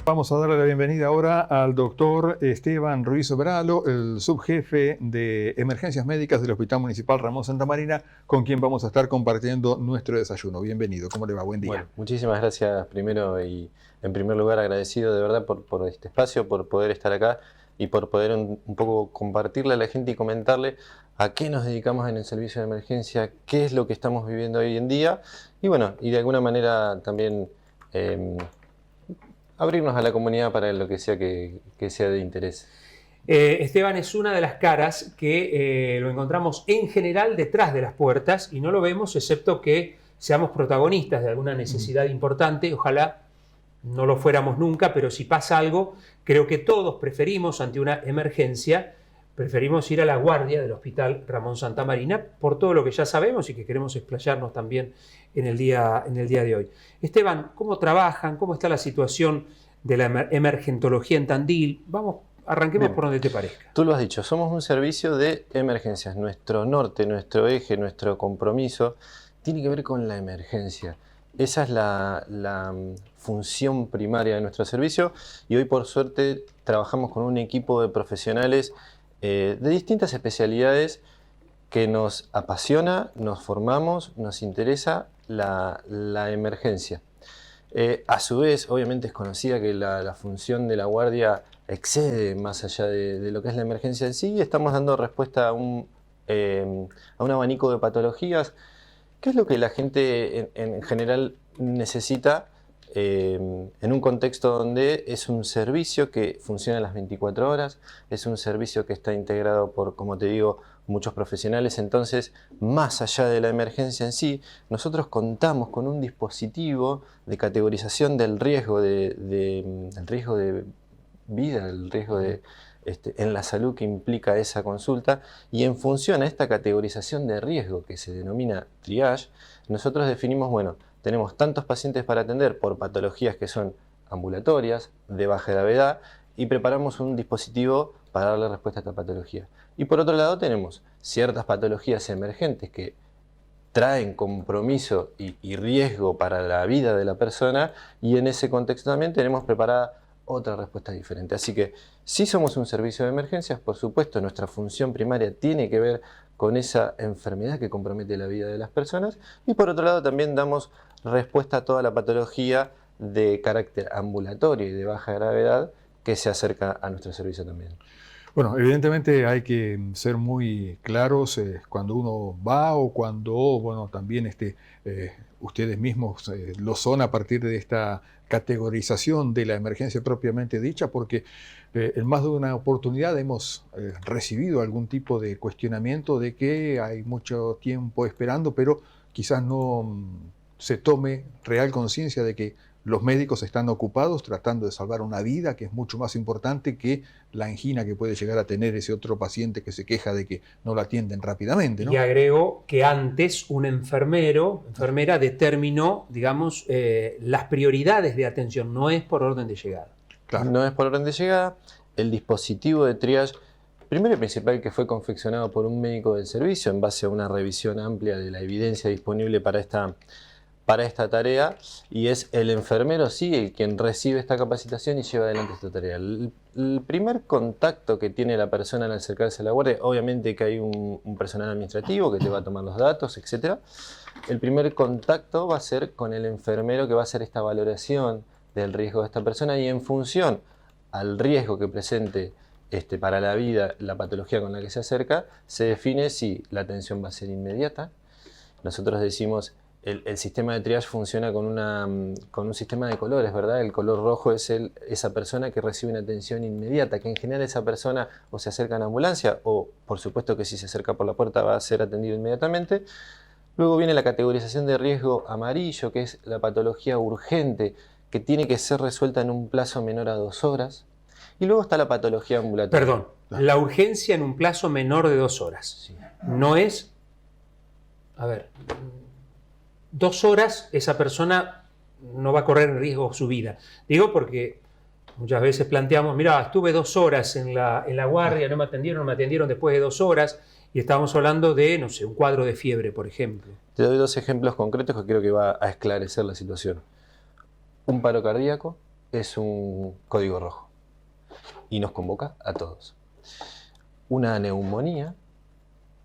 Vamos a darle la bienvenida ahora al doctor Esteban Ruiz Obralo, el subjefe de emergencias médicas del Hospital Municipal Ramón Santamarina, con quien vamos a estar compartiendo nuestro desayuno. Bienvenido, ¿cómo le va? Buen día. Bueno, muchísimas gracias primero y en primer lugar agradecido de verdad por este espacio, por poder estar acá y por poder un poco compartirle a la gente y comentarle a qué nos dedicamos en el servicio de emergencia, qué es lo que estamos viviendo hoy en día y bueno, y de alguna manera también abrirnos a la comunidad para lo que sea que sea de interés. Esteban es una de las caras que lo encontramos en general detrás de las puertas y no lo vemos excepto que seamos protagonistas de alguna necesidad importante. Ojalá no lo fuéramos nunca, pero si pasa algo, creo que todos preferimos, ante una emergencia, preferimos ir a la guardia del Hospital Ramón Santamarina por todo lo que ya sabemos y que queremos explayarnos también en el día de hoy. Esteban, ¿cómo trabajan? ¿Cómo está la situación de la emergentología en Tandil? Arranquemos por donde te parezca. Tú lo has dicho, somos un servicio de emergencias. Nuestro norte, nuestro eje, nuestro compromiso tiene que ver con la emergencia. Esa es la función primaria de nuestro servicio y hoy por suerte trabajamos con un equipo de profesionales de distintas especialidades que nos apasiona, nos formamos, nos interesa la emergencia. A su vez, obviamente es conocida que la función de la guardia excede más allá de lo que es la emergencia en sí y estamos dando respuesta a un abanico de patologías. ¿Qué es lo que la gente en general necesita en un contexto donde es un servicio que funciona las 24 horas, es un servicio que está integrado por, como te digo, muchos profesionales? Entonces, más allá de la emergencia en sí, nosotros contamos con un dispositivo de categorización del riesgo del riesgo de vida, el riesgo en la salud que implica esa consulta, y en función a esta categorización de riesgo que se denomina triage, nosotros definimos, bueno, tenemos tantos pacientes para atender por patologías que son ambulatorias, de baja gravedad, y preparamos un dispositivo para darle respuesta a esta patología. Y por otro lado tenemos ciertas patologías emergentes que traen compromiso y riesgo para la vida de la persona, y en ese contexto también tenemos preparada otra respuesta diferente. Así que sí somos un servicio de emergencias, por supuesto, nuestra función primaria tiene que ver con esa enfermedad que compromete la vida de las personas y por otro lado también damos respuesta a toda la patología de carácter ambulatorio y de baja gravedad que se acerca a nuestro servicio también. Bueno, evidentemente hay que ser muy claros cuando uno va o cuando, bueno, también ustedes mismos lo son a partir de esta categorización de la emergencia propiamente dicha, porque en más de una oportunidad hemos recibido algún tipo de cuestionamiento de que hay mucho tiempo esperando, pero quizás no se tome real conciencia de que los médicos están ocupados tratando de salvar una vida, que es mucho más importante que la angina que puede llegar a tener ese otro paciente que se queja de que no lo atienden rápidamente, ¿no? Y agrego que antes un enfermera determinó, digamos, las prioridades de atención, no es por orden de llegada. Claro. No es por orden de llegada. El dispositivo de triage, primero y principal, que fue confeccionado por un médico del servicio en base a una revisión amplia de la evidencia disponible para esta tarea, y es el enfermero sí el quien recibe esta capacitación y lleva adelante esta tarea. El primer contacto que tiene la persona al acercarse a la guardia, obviamente que hay un personal administrativo que te va a tomar los datos, etc. El primer contacto va a ser con el enfermero que va a hacer esta valoración del riesgo de esta persona y en función al riesgo que presente para la vida, la patología con la que se acerca, se define si la atención va a ser inmediata. Nosotros decimos, el sistema de triage funciona con un sistema de colores, ¿verdad? El color rojo es esa persona que recibe una atención inmediata, que en general esa persona o se acerca a la ambulancia o, por supuesto que si se acerca por la puerta va a ser atendido inmediatamente. Luego viene la categorización de riesgo amarillo, que es la patología urgente, que tiene que ser resuelta en un plazo menor a 2 horas. Y luego está la patología ambulatoria. Perdón, la urgencia en un plazo menor de 2 horas. Sí. No es, a ver, 2 horas esa persona no va a correr en riesgo su vida. Digo porque muchas veces planteamos, mira, estuve 2 horas en la guardia, no me atendieron después de 2 horas, y estábamos hablando de, no sé, un cuadro de fiebre, por ejemplo. Te doy 2 ejemplos concretos que creo que va a esclarecer la situación. Un paro cardíaco es un código rojo y nos convoca a todos. Una neumonía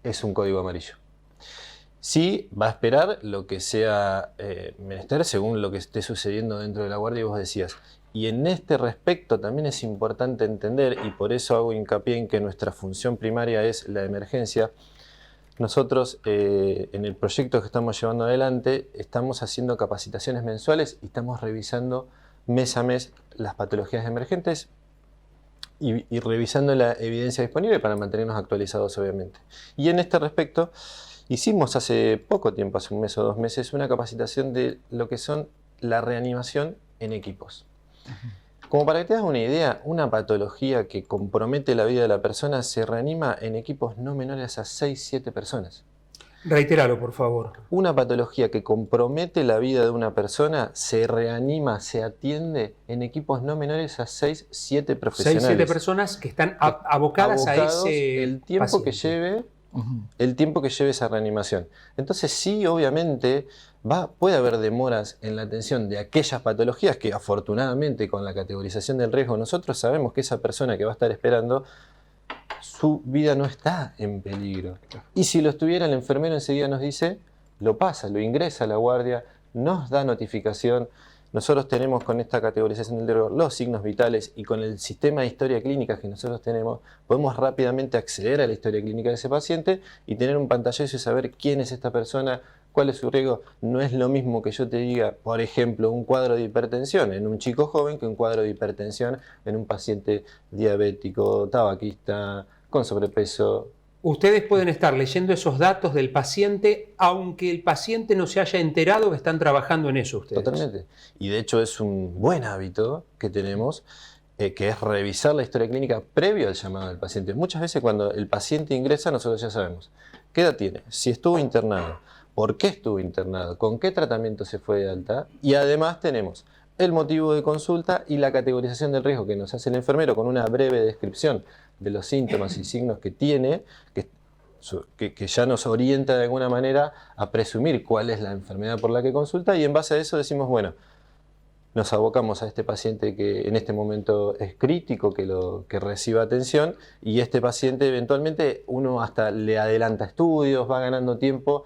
es un código amarillo. Sí, va a esperar lo que sea menester según lo que esté sucediendo dentro de la guardia, y vos decías. Y en este respecto también es importante entender, y por eso hago hincapié en que nuestra función primaria es la emergencia. Nosotros en el proyecto que estamos llevando adelante estamos haciendo capacitaciones mensuales y estamos revisando mes a mes las patologías emergentes y revisando la evidencia disponible para mantenernos actualizados, obviamente. Y en este respecto hicimos hace poco tiempo, hace un mes o 2 meses, una capacitación de lo que son la reanimación en equipos. Como para que te das una idea, una patología que compromete la vida de la persona se reanima en equipos no menores a 6-7 personas. Reitéralo, por favor. Una patología que compromete la vida de una persona se reanima, se atiende en equipos no menores a 6-7 profesionales. 6-7 personas que están abocadas a ese el tiempo paciente. que lleve, el tiempo que lleve esa reanimación. Entonces sí, obviamente, puede haber demoras en la atención de aquellas patologías que afortunadamente con la categorización del riesgo nosotros sabemos que esa persona que va a estar esperando, su vida no está en peligro. Y si lo estuviera, el enfermero enseguida nos dice, lo pasa, lo ingresa a la guardia, nos da notificación. Nosotros tenemos con esta categorización del riesgo los signos vitales y con el sistema de historia clínica que nosotros tenemos, podemos rápidamente acceder a la historia clínica de ese paciente y tener un pantallazo y saber quién es esta persona, cuál es su riesgo. No es lo mismo que yo te diga, por ejemplo, un cuadro de hipertensión en un chico joven que un cuadro de hipertensión en un paciente diabético, tabaquista, con sobrepeso. Ustedes pueden estar leyendo esos datos del paciente, aunque el paciente no se haya enterado que están trabajando en eso ustedes. Totalmente. Y de hecho es un buen hábito que tenemos, que es revisar la historia clínica previo al llamado del paciente. Muchas veces cuando el paciente ingresa nosotros ya sabemos qué edad tiene, si estuvo internado, por qué estuvo internado, con qué tratamiento se fue de alta, y además tenemos el motivo de consulta y la categorización del riesgo que nos hace el enfermero con una breve descripción de los síntomas y signos que tiene, que ya nos orienta de alguna manera a presumir cuál es la enfermedad por la que consulta, y en base a eso decimos, bueno, nos abocamos a este paciente que en este momento es crítico que reciba atención, y este paciente eventualmente uno hasta le adelanta estudios, va ganando tiempo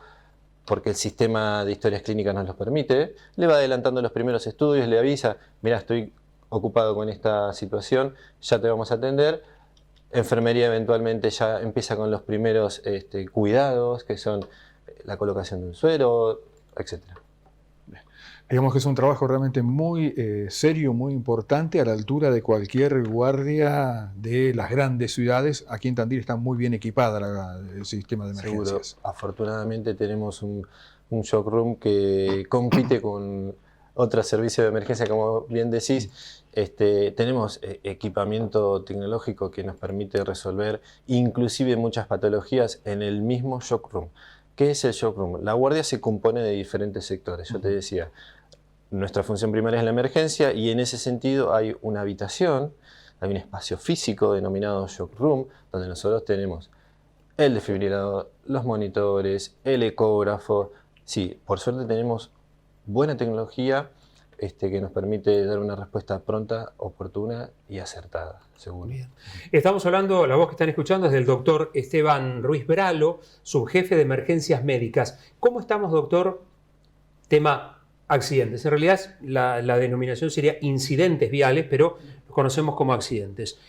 porque el sistema de historias clínicas nos los permite, le va adelantando los primeros estudios, le avisa, mira, estoy ocupado con esta situación, ya te vamos a atender. Enfermería eventualmente ya empieza con los primeros cuidados, que son la colocación de un suero, etc. Digamos que es un trabajo realmente muy serio, muy importante, a la altura de cualquier guardia de las grandes ciudades. Aquí en Tandil está muy bien equipada el sistema de emergencias. Seguro. Afortunadamente tenemos un shock room que compite con otros servicios de emergencia, como bien decís. Tenemos equipamiento tecnológico que nos permite resolver inclusive muchas patologías en el mismo shock room. ¿Qué es el shock room? La guardia se compone de diferentes sectores. Yo te decía, nuestra función primaria es la emergencia, y en ese sentido hay una habitación, hay un espacio físico denominado shock room, donde nosotros tenemos el desfibrilador, los monitores, el ecógrafo. Sí, por suerte tenemos buena tecnología que nos permite dar una respuesta pronta, oportuna y acertada, seguro. Bien. Estamos hablando, la voz que están escuchando es del doctor Esteban Ruiz Bralo, subjefe de emergencias médicas. ¿Cómo estamos, doctor? Tema accidentes. En realidad la denominación sería incidentes viales, pero los conocemos como accidentes.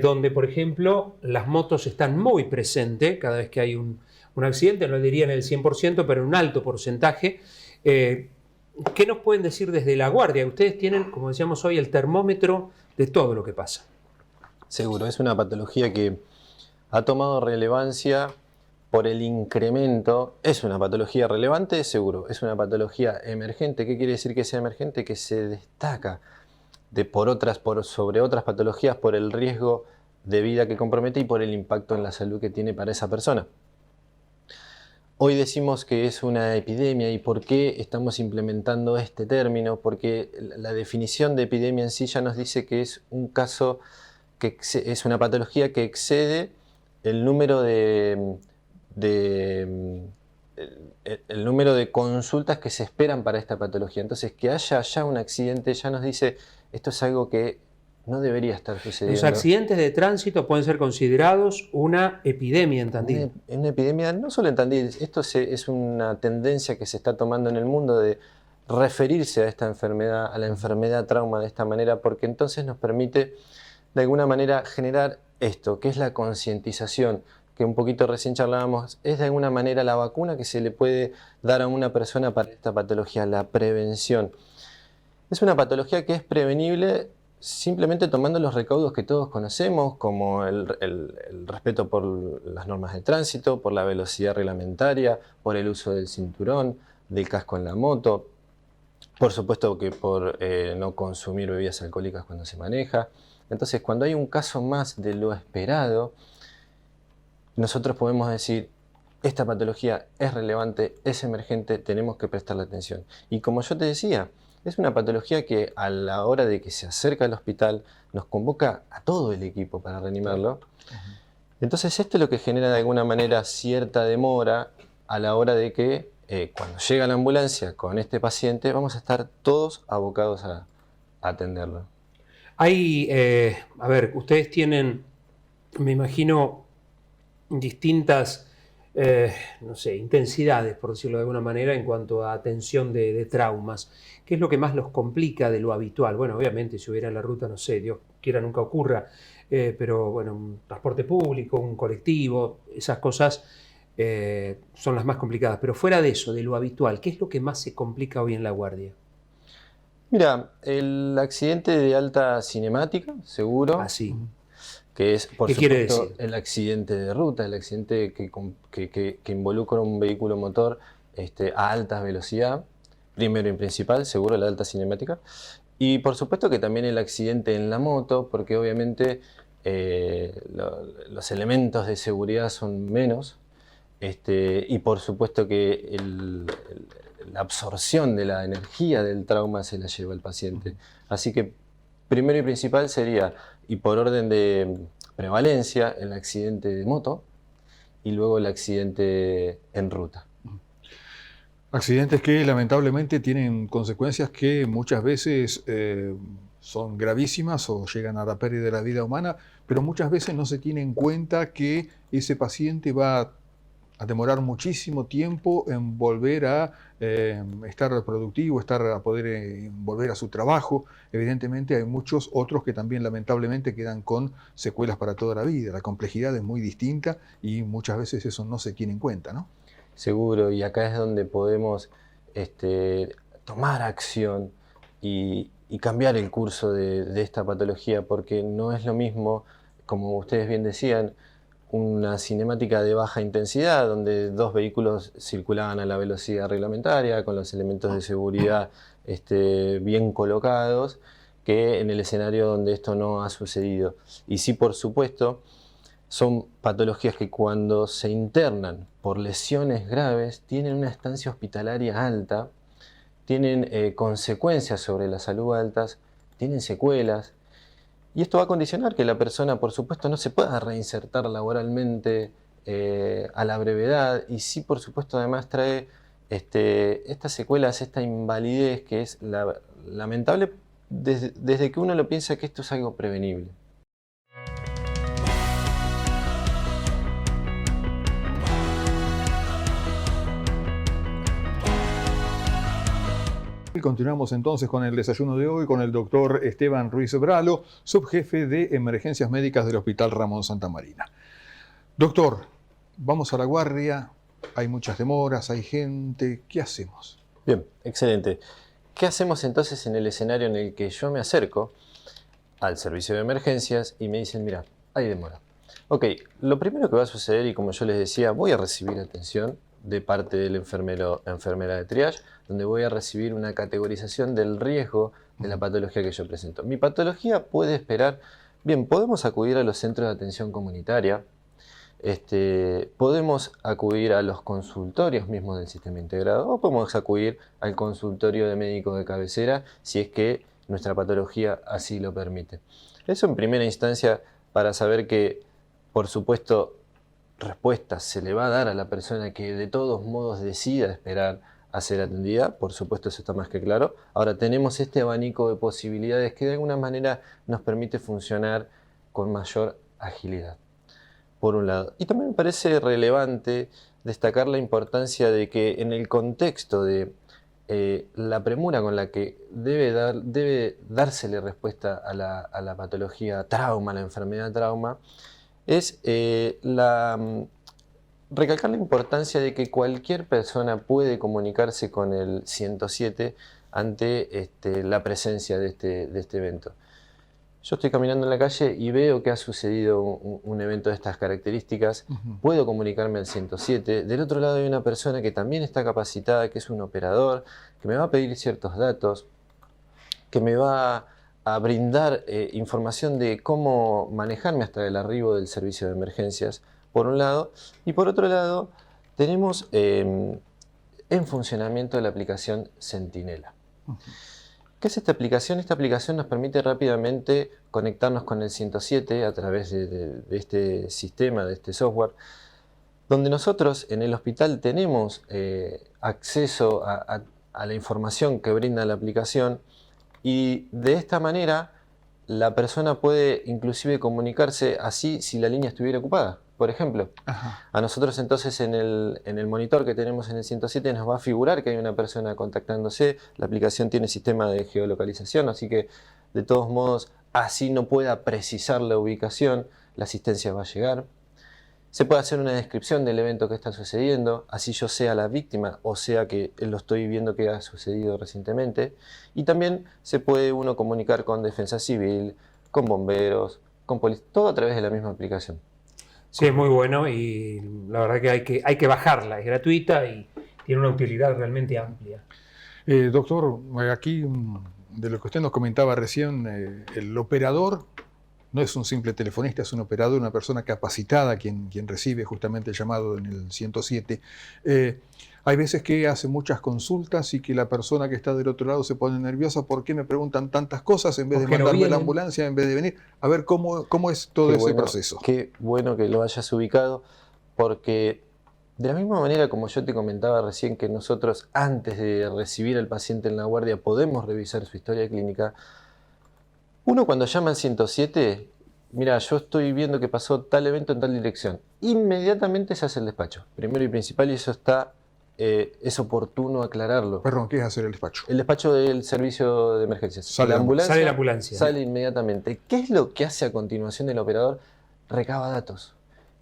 Donde, por ejemplo, las motos están muy presentes cada vez que hay un accidente, no diría en el 100%, pero en un alto porcentaje. ¿Qué nos pueden decir desde la guardia? Ustedes tienen, como decíamos hoy, el termómetro de todo lo que pasa. Seguro, es una patología que ha tomado relevancia por el incremento. Es una patología relevante, seguro. Es una patología emergente. ¿Qué quiere decir que sea emergente? Que se destaca sobre otras patologías por el riesgo de vida que compromete y por el impacto en la salud que tiene para esa persona. Hoy decimos que es una epidemia. ¿Y por qué estamos implementando este término? Porque la definición de epidemia en sí ya nos dice que es un caso, que es una patología que excede el número de el número de consultas que se esperan para esta patología. Entonces, que haya ya un accidente ya nos dice, esto es algo que no debería estar sucediendo. Los accidentes de tránsito pueden ser considerados una epidemia en Tandil. Una epidemia no solo en Tandil, esto es una tendencia que se está tomando en el mundo de referirse a esta enfermedad, a la enfermedad trauma de esta manera, porque entonces nos permite de alguna manera generar esto, que es la concientización, que un poquito recién charlábamos, es de alguna manera la vacuna que se le puede dar a una persona para esta patología, la prevención. Es una patología que es prevenible simplemente tomando los recaudos que todos conocemos, como el respeto por las normas de tránsito, por la velocidad reglamentaria, por el uso del cinturón, del casco en la moto, por supuesto que por no consumir bebidas alcohólicas cuando se maneja. Entonces, cuando hay un caso más de lo esperado, nosotros podemos decir, esta patología es relevante, es emergente, tenemos que prestarle atención. Y como yo te decía, es una patología que a la hora de que se acerca al hospital nos convoca a todo el equipo para reanimarlo. Entonces esto es lo que genera de alguna manera cierta demora a la hora de que cuando llega la ambulancia con este paciente vamos a estar todos abocados a atenderlo. Hay, a ver, ustedes tienen, me imagino, distintas no sé, intensidades, por decirlo de alguna manera, en cuanto a atención de traumas. ¿Qué es lo que más los complica de lo habitual? Bueno, obviamente, si hubiera la ruta, no sé, Dios quiera nunca ocurra, pero bueno, un transporte público, un colectivo, esas cosas son las más complicadas. Pero fuera de eso, de lo habitual, ¿qué es lo que más se complica hoy en la guardia? Mira, el accidente de alta cinemática, seguro. Así. Que es, por ¿Qué quiere supuesto, decir? el accidente de ruta, el accidente que involucra un vehículo motor a alta velocidad, primero y principal, seguro la alta cinemática, y por supuesto que también el accidente en la moto, porque obviamente los elementos de seguridad son menos, y por supuesto que la absorción de la energía del trauma se la lleva el paciente. Así que primero y principal sería, y por orden de prevalencia, el accidente de moto y luego el accidente en ruta. Accidentes que lamentablemente tienen consecuencias que muchas veces son gravísimas o llegan a la pérdida de la vida humana, pero muchas veces no se tiene en cuenta que ese paciente va a demorar muchísimo tiempo en volver a estar productivo, a poder volver a su trabajo. Evidentemente hay muchos otros que también lamentablemente quedan con secuelas para toda la vida. La complejidad es muy distinta y muchas veces eso no se tiene en cuenta, ¿no? Seguro, y acá es donde podemos tomar acción y cambiar el curso de esta patología, porque no es lo mismo, como ustedes bien decían, una cinemática de baja intensidad, donde dos vehículos circulaban a la velocidad reglamentaria, con los elementos de seguridad bien colocados, que en el escenario donde esto no ha sucedido. Y sí, por supuesto, son patologías que cuando se internan por lesiones graves, tienen una estancia hospitalaria alta, tienen consecuencias sobre la salud altas, tienen secuelas. Y esto va a condicionar que la persona, por supuesto, no se pueda reinsertar laboralmente a la brevedad, y sí, por supuesto, además trae estas secuelas, esta invalidez que es lamentable desde que uno lo piensa que esto es algo prevenible. Y continuamos entonces con el desayuno de hoy con el doctor Esteban Ruiz Bralo, subjefe de emergencias médicas del Hospital Ramón Santamarina. Doctor, vamos a la guardia, hay muchas demoras, hay gente, ¿qué hacemos? Bien, excelente. ¿Qué hacemos entonces en el escenario en el que yo me acerco al servicio de emergencias y me dicen, mira, hay demora? Ok, lo primero que va a suceder, y como yo les decía, voy a recibir atención de parte del enfermera de triage, donde voy a recibir una categorización del riesgo de la patología que yo presento. Mi patología puede esperar, bien, podemos acudir a los centros de atención comunitaria, podemos acudir a los consultorios mismos del sistema integrado, o podemos acudir al consultorio de médico de cabecera si es que nuestra patología así lo permite. Eso en primera instancia para saber que, por supuesto, respuesta se le va a dar a la persona que de todos modos decida esperar a ser atendida, por supuesto eso está más que claro. Ahora tenemos este abanico de posibilidades que de alguna manera nos permite funcionar con mayor agilidad, por un lado. Y también me parece relevante destacar la importancia de que en el contexto de la premura con la que debe dársele respuesta a la patología trauma, a la enfermedad trauma, es recalcar la importancia de que cualquier persona puede comunicarse con el 107 ante la presencia de este evento. Yo estoy caminando en la calle y veo que ha sucedido un evento de estas características, puedo comunicarme al 107, del otro lado hay una persona que también está capacitada, que es un operador, que me va a pedir ciertos datos, que me va a brindar información de cómo manejarme hasta el arribo del servicio de emergencias, por un lado, y por otro lado tenemos en funcionamiento la aplicación Centinela. ¿Qué es esta aplicación? Esta aplicación nos permite rápidamente conectarnos con el 107 a través de este sistema, de este software, donde nosotros en el hospital tenemos acceso a la información que brinda la aplicación y de esta manera la persona puede inclusive comunicarse así si la línea estuviera ocupada. Por ejemplo, a nosotros entonces en el monitor que tenemos en el 107 nos va a figurar que hay una persona contactándose. La aplicación tiene sistema de geolocalización, así que de todos modos, así no pueda precisar la ubicación, la asistencia va a llegar. Se puede hacer una descripción del evento que está sucediendo, así yo sea la víctima o sea que lo estoy viendo que ha sucedido recientemente. Y también se puede uno comunicar con Defensa Civil, con bomberos, con policía, todo a través de la misma aplicación. Sí, es muy bueno y la verdad que hay que bajarla, es gratuita y tiene una utilidad realmente amplia. Doctor, aquí de lo que usted nos comentaba recién, el operador no es un simple telefonista, es un operador, una persona capacitada quien recibe justamente el llamado en el 107. Hay veces que hace muchas consultas y que la persona que está del otro lado se pone nerviosa. ¿Por qué me preguntan tantas cosas en vez de mandarme la ambulancia, en vez de venir? A ver, ¿cómo es todo ese proceso? Qué bueno que lo hayas ubicado, porque de la misma manera como yo te comentaba recién que nosotros antes de recibir al paciente en la guardia podemos revisar su historia clínica, uno cuando llama al 107, mira, yo estoy viendo que pasó tal evento en tal dirección, inmediatamente se hace el despacho, primero y principal, y eso es oportuno aclararlo. Perdón, ¿qué es hacer el despacho? El despacho del servicio de emergencias. Sale la ambulancia. Sale inmediatamente. ¿Qué es lo que hace a continuación el operador? Recaba datos.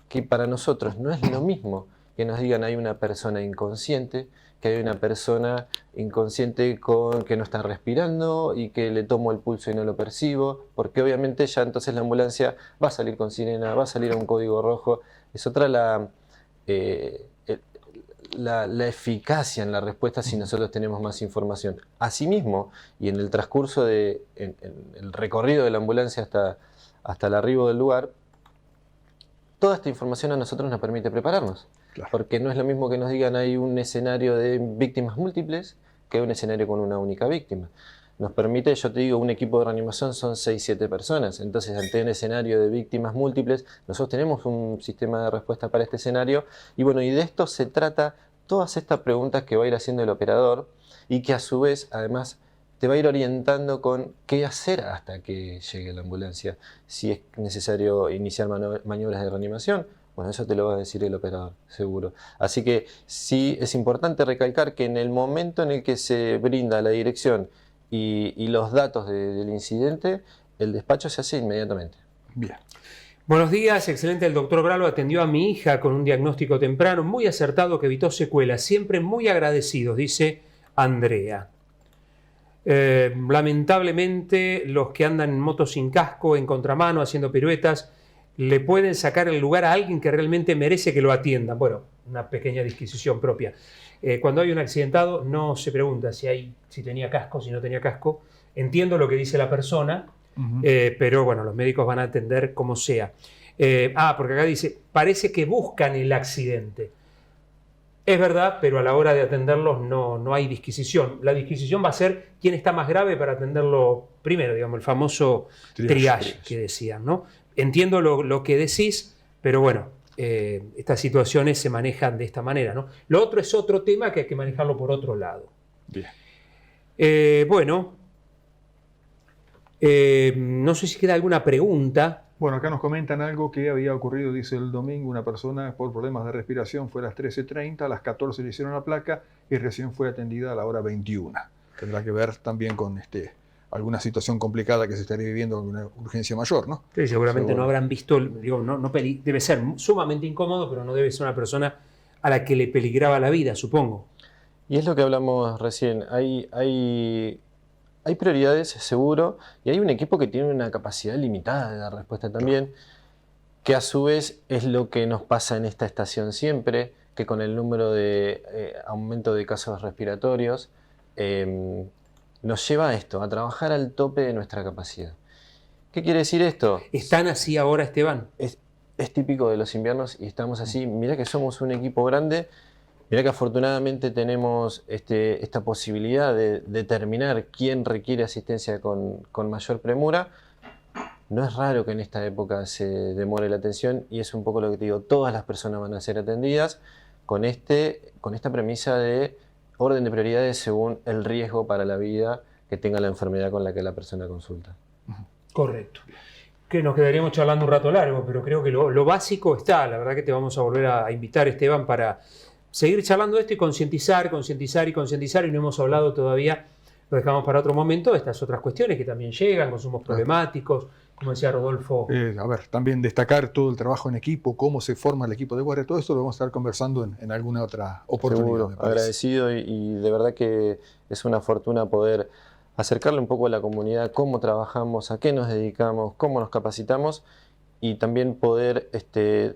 Que para nosotros no es lo mismo que nos digan hay una persona inconsciente, que hay una persona inconsciente que no está respirando y que le tomo el pulso y no lo percibo, porque obviamente ya entonces la ambulancia va a salir con sirena, va a salir a un código rojo. Es otra la eficacia en la respuesta si nosotros tenemos más información. Asimismo, y en el transcurso en el recorrido de la ambulancia hasta el arribo del lugar, toda esta información a nosotros nos permite prepararnos. Claro. Porque no es lo mismo que nos digan hay un escenario de víctimas múltiples que un escenario con una única víctima. Nos permite, yo te digo, un equipo de reanimación son 6-7 personas. Entonces, ante un escenario de víctimas múltiples, nosotros tenemos un sistema de respuesta para este escenario. Y bueno, y de esto se trata todas estas preguntas que va a ir haciendo el operador y que a su vez, además, te va a ir orientando con qué hacer hasta que llegue la ambulancia. Si es necesario iniciar maniobras de reanimación, bueno, eso te lo va a decir el operador, seguro. Así que sí es importante recalcar que en el momento en el que se brinda la dirección y los datos del incidente, el despacho se hace inmediatamente. Bien. Buenos días, excelente. El doctor Bralo atendió a mi hija con un diagnóstico temprano, muy acertado que evitó secuelas. Siempre muy agradecidos, dice Andrea. Lamentablemente, los que andan en moto sin casco, en contramano, haciendo piruetas, le pueden sacar el lugar a alguien que realmente merece que lo atiendan. Bueno, una pequeña disquisición propia. Cuando hay un accidentado no se pregunta si tenía casco, si no tenía casco. Entiendo lo que dice la persona, pero bueno, los médicos van a atender como sea. Porque acá dice, parece que buscan el accidente. Es verdad, pero a la hora de atenderlos no hay disquisición. La disquisición va a ser quién está más grave para atenderlo primero, digamos, el famoso triage que decían, ¿no? Entiendo lo que decís, pero bueno, estas situaciones se manejan de esta manera, ¿no? Lo otro es otro tema que hay que manejarlo por otro lado. Bien. Bueno, no sé si queda alguna pregunta. Bueno, acá nos comentan algo que había ocurrido, dice el domingo, una persona por problemas de respiración fue a las 13:30, a las 14 le hicieron la placa y recién fue atendida a la hora 21. Tendrá que ver también con alguna situación complicada que se estaría viviendo con una urgencia mayor, ¿no? Sí, seguramente no habrán visto, digo, debe ser sumamente incómodo, pero no debe ser una persona a la que le peligraba la vida, supongo. Y es lo que hablamos recién. Hay prioridades, seguro, y hay un equipo que tiene una capacidad limitada de dar respuesta también, que a su vez es lo que nos pasa en esta estación siempre, que con el número de aumento de casos respiratorios, nos lleva a esto, a trabajar al tope de nuestra capacidad. ¿Qué quiere decir esto? ¿Están así ahora, Esteban? Es típico de los inviernos y estamos así. Mirá que somos un equipo grande. Mirá que afortunadamente tenemos esta posibilidad de determinar quién requiere asistencia con mayor premura. No es raro que en esta época se demore la atención y es un poco lo que te digo, todas las personas van a ser atendidas con esta premisa de orden de prioridades según el riesgo para la vida que tenga la enfermedad con la que la persona consulta. Correcto. Que nos quedaríamos charlando un rato largo, pero creo que lo básico está. La verdad que te vamos a volver a invitar, Esteban, para seguir charlando de esto y concientizar, y no hemos hablado todavía, lo dejamos para otro momento, estas otras cuestiones que también llegan, consumos problemáticos, como decía Rodolfo. A ver, también destacar todo el trabajo en equipo, cómo se forma el equipo de guardia, todo esto lo vamos a estar conversando en alguna otra oportunidad. Seguro, agradecido y de verdad que es una fortuna poder acercarle un poco a la comunidad cómo trabajamos, a qué nos dedicamos, cómo nos capacitamos y también poder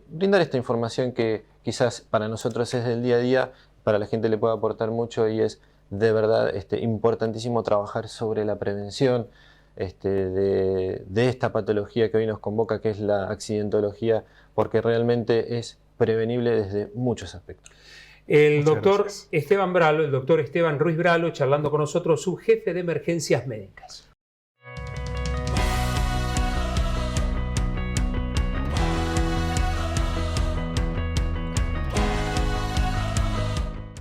brindar esta información que quizás para nosotros es del día a día, para la gente le puede aportar mucho y es de verdad importantísimo trabajar sobre la prevención de esta patología que hoy nos convoca, que es la accidentología, porque realmente es prevenible desde muchos aspectos. El Muchas doctor gracias. Esteban Bralo, el doctor Esteban Ruiz Bralo, charlando con nosotros, subjefe de emergencias médicas.